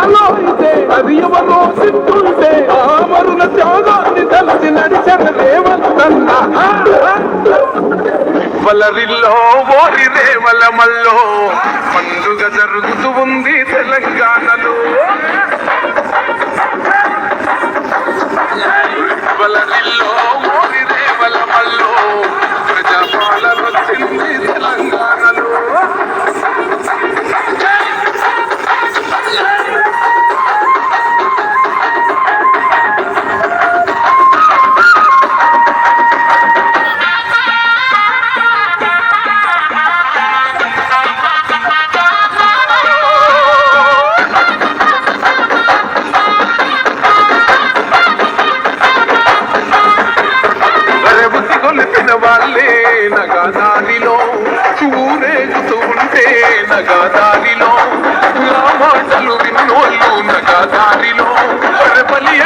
నాలో అయితే అది ఎవరో సిద్ధుంటే ఆమరుల త్యాగాన్ని తలచి నడిచిన రేవంతన్నా వలరిల్లో ఓరి రేవల మల్లో పండుగ జరుగుతూ ఉంది తెలంగాణలో వలరిల్లో ఓరి రేవల మల్లో ప్రజాపాలన వచ్చింది తెలంగాణలో వాళ్ళే నగదారిలో చూరేగుతూ ఉంటే నగదారిలో నా మాటలు విన్నోళ్ళు నగదారిలో బలి